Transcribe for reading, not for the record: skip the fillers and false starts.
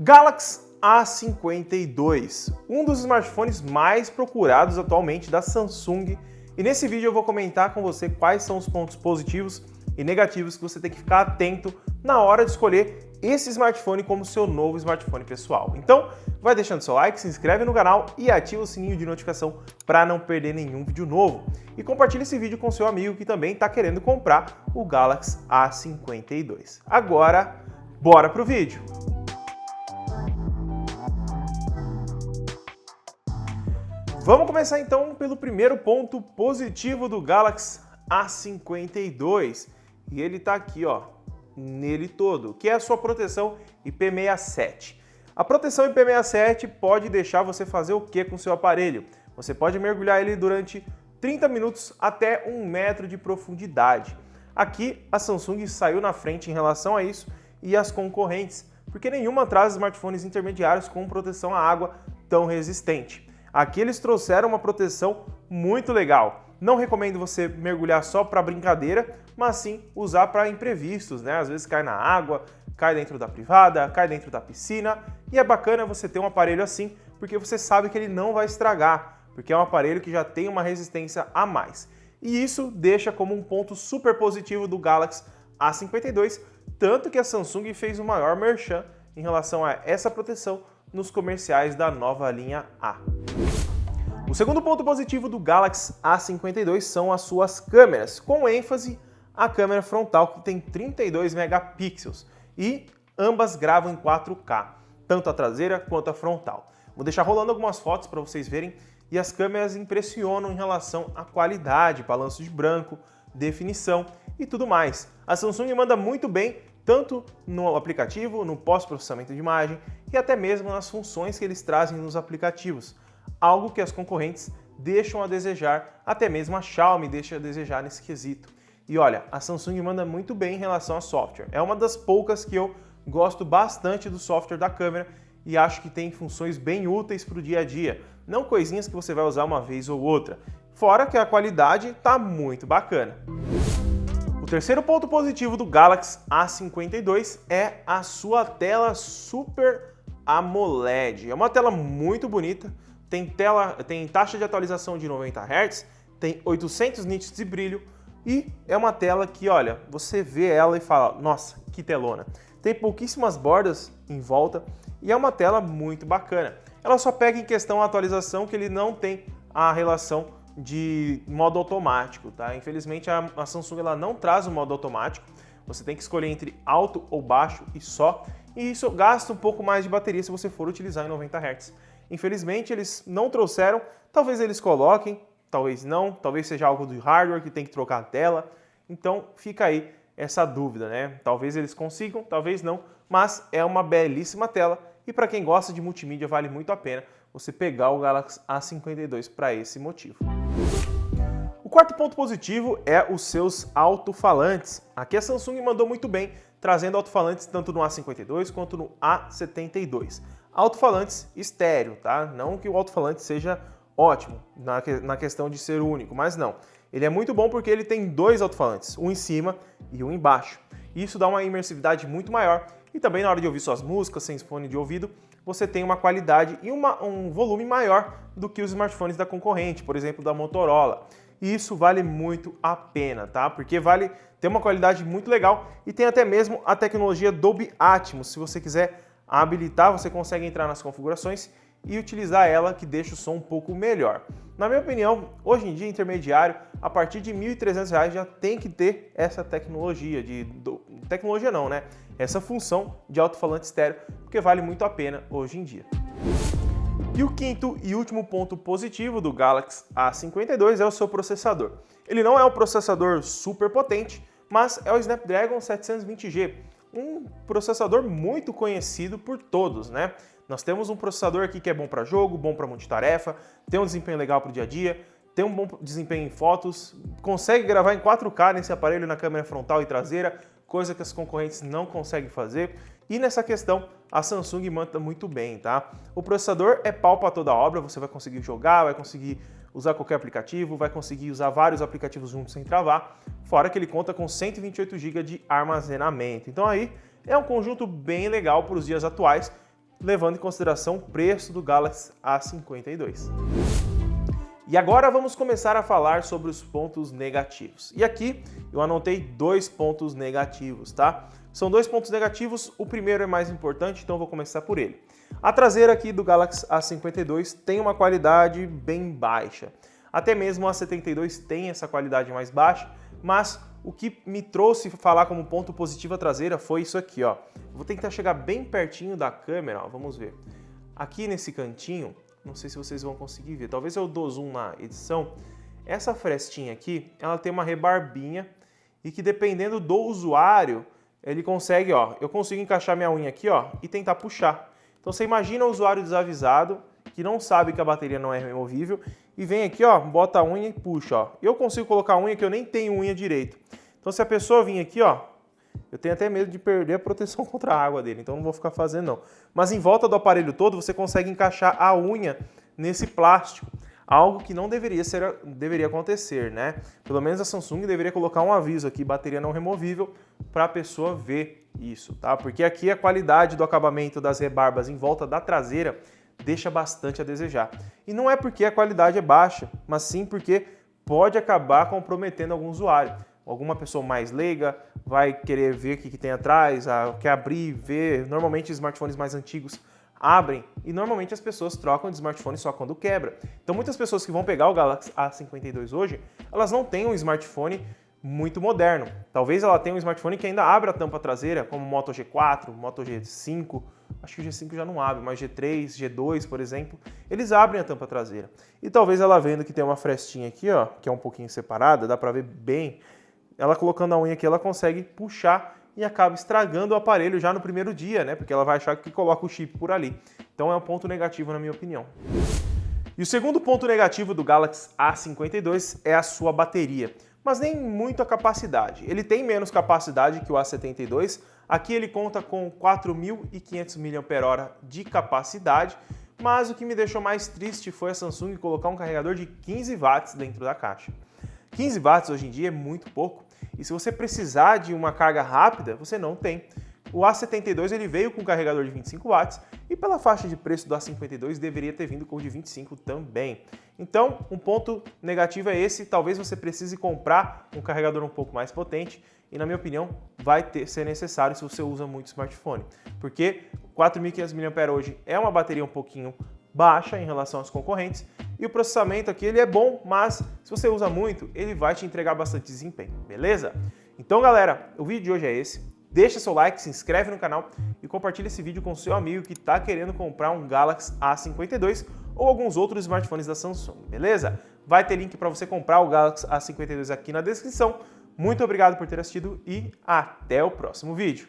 Galaxy A52, um dos smartphones mais procurados atualmente da Samsung, e nesse vídeo eu vou comentar com você quais são os pontos positivos e negativos que você tem que ficar atento na hora de escolher esse smartphone como seu novo smartphone pessoal. Então, vai deixando seu like, se inscreve no canal e ativa o sininho de notificação para não perder nenhum vídeo novo. E compartilhe esse vídeo com seu amigo que também está querendo comprar o Galaxy A52. Agora, bora pro vídeo! Vamos começar então pelo primeiro ponto positivo do Galaxy A52. E ele está aqui, ó, nele todo, que é a sua proteção IP67. A proteção IP67 pode deixar você fazer o que com o seu aparelho? Você pode mergulhar ele durante 30 minutos até 1 metro de profundidade. Aqui a Samsung saiu na frente em relação a isso e as concorrentes, porque nenhuma traz smartphones intermediários com proteção à água tão resistente. Aqui eles trouxeram uma proteção muito legal. Não recomendo você mergulhar só para brincadeira, mas sim usar para imprevistos, né? Às vezes cai na água, cai dentro da privada, cai dentro da piscina, e é bacana você ter um aparelho assim, porque você sabe que ele não vai estragar, porque é um aparelho que já tem uma resistência a mais. E isso deixa como um ponto super positivo do Galaxy A52, tanto que a Samsung fez o maior merchan em relação a essa proteção nos comerciais da nova linha A. O segundo ponto positivo do Galaxy A52 são as suas câmeras, com ênfase a câmera frontal, que tem 32 megapixels e ambas gravam em 4K, tanto a traseira quanto a frontal. Vou deixar rolando algumas fotos para vocês verem e as câmeras impressionam em relação à qualidade, balanço de branco, definição e tudo mais. A Samsung manda muito bem tanto no aplicativo, no pós-processamento de imagem e até mesmo nas funções que eles trazem nos aplicativos, algo que as concorrentes deixam a desejar, até mesmo a Xiaomi deixa a desejar nesse quesito. E olha, a Samsung manda muito bem em relação a software. É uma das poucas que eu gosto bastante do software da câmera e acho que tem funções bem úteis para o dia a dia, não coisinhas que você vai usar uma vez ou outra. Fora que a qualidade está muito bacana. O terceiro ponto positivo do Galaxy A52 é a sua tela Super AMOLED. É uma tela muito bonita, tem taxa de atualização de 90 Hz, tem 800 nits de brilho e é uma tela que, olha, você vê ela e fala, nossa, que telona. Tem pouquíssimas bordas em volta e é uma tela muito bacana. Ela só pega em questão a atualização que ele não tem a relação de modo automático, tá? Infelizmente a Samsung ela não traz o modo automático, você tem que escolher entre alto ou baixo e só, e isso gasta um pouco mais de bateria se você for utilizar em 90 Hz. Infelizmente eles não trouxeram, talvez eles coloquem, talvez não, talvez seja algo do hardware que tem que trocar a tela, então fica aí essa dúvida, né? Talvez eles consigam, talvez não, mas é uma belíssima tela e para quem gosta de multimídia vale muito a pena você pegar o Galaxy A52 para esse motivo. O quarto ponto positivo é os seus alto-falantes. Aqui a Samsung mandou muito bem, trazendo alto-falantes tanto no A52 quanto no A72. Alto-falantes estéreo, tá? Não que o alto-falante seja ótimo na questão de ser único, mas não. Ele é muito bom porque ele tem dois alto-falantes, um em cima e um embaixo. Isso dá uma imersividade muito maior e também na hora de ouvir suas músicas sem fone de ouvido, você tem uma qualidade e um volume maior do que os smartphones da concorrente, por exemplo, da Motorola. E isso vale muito a pena, tá? Porque tem uma qualidade muito legal e tem até mesmo a tecnologia Dolby Atmos. Se você quiser habilitar, você consegue entrar nas configurações e utilizar ela, que deixa o som um pouco melhor. Na minha opinião, hoje em dia, intermediário, a partir de R$ 1.300 já tem que ter essa tecnologia, tecnologia não, né? Essa função de alto-falante estéreo, porque vale muito a pena hoje em dia. E o quinto e último ponto positivo do Galaxy A52 é o seu processador. Ele não é um processador super potente, mas é o Snapdragon 720G, um processador muito conhecido por todos, né? Nós temos um processador aqui que é bom para jogo, bom para multitarefa, tem um desempenho legal para o dia a dia, tem um bom desempenho em fotos, consegue gravar em 4K nesse aparelho na câmera frontal e traseira, coisa que as concorrentes não conseguem fazer. E nessa questão, a Samsung manda muito bem, tá? O processador é pau para toda obra, você vai conseguir jogar, vai conseguir usar qualquer aplicativo, vai conseguir usar vários aplicativos juntos sem travar, fora que ele conta com 128 GB de armazenamento. Então aí é um conjunto bem legal para os dias atuais, levando em consideração o preço do Galaxy A52. E agora vamos começar a falar sobre os pontos negativos. E aqui eu anotei 2 pontos negativos, tá? São 2 pontos negativos, o primeiro é mais importante, então eu vou começar por ele. A traseira aqui do Galaxy A52 tem uma qualidade bem baixa. Até mesmo o A72 tem essa qualidade mais baixa, mas o que me trouxe falar como ponto positivo a traseira foi isso aqui, ó. Vou tentar chegar bem pertinho da câmera, ó, vamos ver. Aqui nesse cantinho, não sei se vocês vão conseguir ver, talvez eu dou zoom na edição. Essa frestinha aqui, ela tem uma rebarbinha e que dependendo do usuário, ele consegue, ó, eu consigo encaixar minha unha aqui, ó, e tentar puxar. Então você imagina o usuário desavisado, que não sabe que a bateria não é removível, e vem aqui, ó, bota a unha e puxa, ó. Eu consigo colocar a unha que eu nem tenho unha direito. Então se a pessoa vir aqui, ó, eu tenho até medo de perder a proteção contra a água dele, então não vou ficar fazendo não. Mas em volta do aparelho todo você consegue encaixar a unha nesse plástico, algo que não deveria acontecer, né? Pelo menos a Samsung deveria colocar um aviso aqui, bateria não removível, para a pessoa ver isso, tá? Porque aqui a qualidade do acabamento das rebarbas em volta da traseira deixa bastante a desejar. E não é porque a qualidade é baixa, mas sim porque pode acabar comprometendo algum usuário. Alguma pessoa mais leiga vai querer ver o que tem atrás, quer abrir, ver. Normalmente smartphones mais antigos abrem e normalmente as pessoas trocam de smartphone só quando quebra. Então muitas pessoas que vão pegar o Galaxy A52 hoje, elas não têm um smartphone muito moderno. Talvez ela tenha um smartphone que ainda abre a tampa traseira, como o Moto G4, Moto G5, acho que o G5 já não abre, mas G3, G2, por exemplo, eles abrem a tampa traseira. E talvez ela vendo que tem uma frestinha aqui, ó, que é um pouquinho separada, dá pra ver bem, ela colocando a unha aqui, ela consegue puxar e acaba estragando o aparelho já no primeiro dia, né? Porque ela vai achar que coloca o chip por ali. Então é um ponto negativo na minha opinião. E o segundo ponto negativo do Galaxy A52 é a sua bateria, mas nem muito a capacidade. Ele tem menos capacidade que o A72, aqui ele conta com 4.500 mAh de capacidade, mas o que me deixou mais triste foi a Samsung colocar um carregador de 15 watts dentro da caixa. 15 watts hoje em dia é muito pouco, e se você precisar de uma carga rápida, você não tem. O A72 ele veio com um carregador de 25 watts e pela faixa de preço do A52 deveria ter vindo com o de 25 também. Então, um ponto negativo é esse, talvez você precise comprar um carregador um pouco mais potente e, na minha opinião, vai ser necessário se você usa muito smartphone, porque 4.500 mAh hoje é uma bateria um pouquinho baixa em relação aos concorrentes e o processamento aqui ele é bom, mas se você usa muito, ele vai te entregar bastante desempenho, beleza? Então, galera, o vídeo de hoje é esse. Deixa seu like, se inscreve no canal e compartilha esse vídeo com seu amigo que está querendo comprar um Galaxy A52 ou alguns outros smartphones da Samsung, beleza? Vai ter link para você comprar o Galaxy A52 aqui na descrição. Muito obrigado por ter assistido e até o próximo vídeo.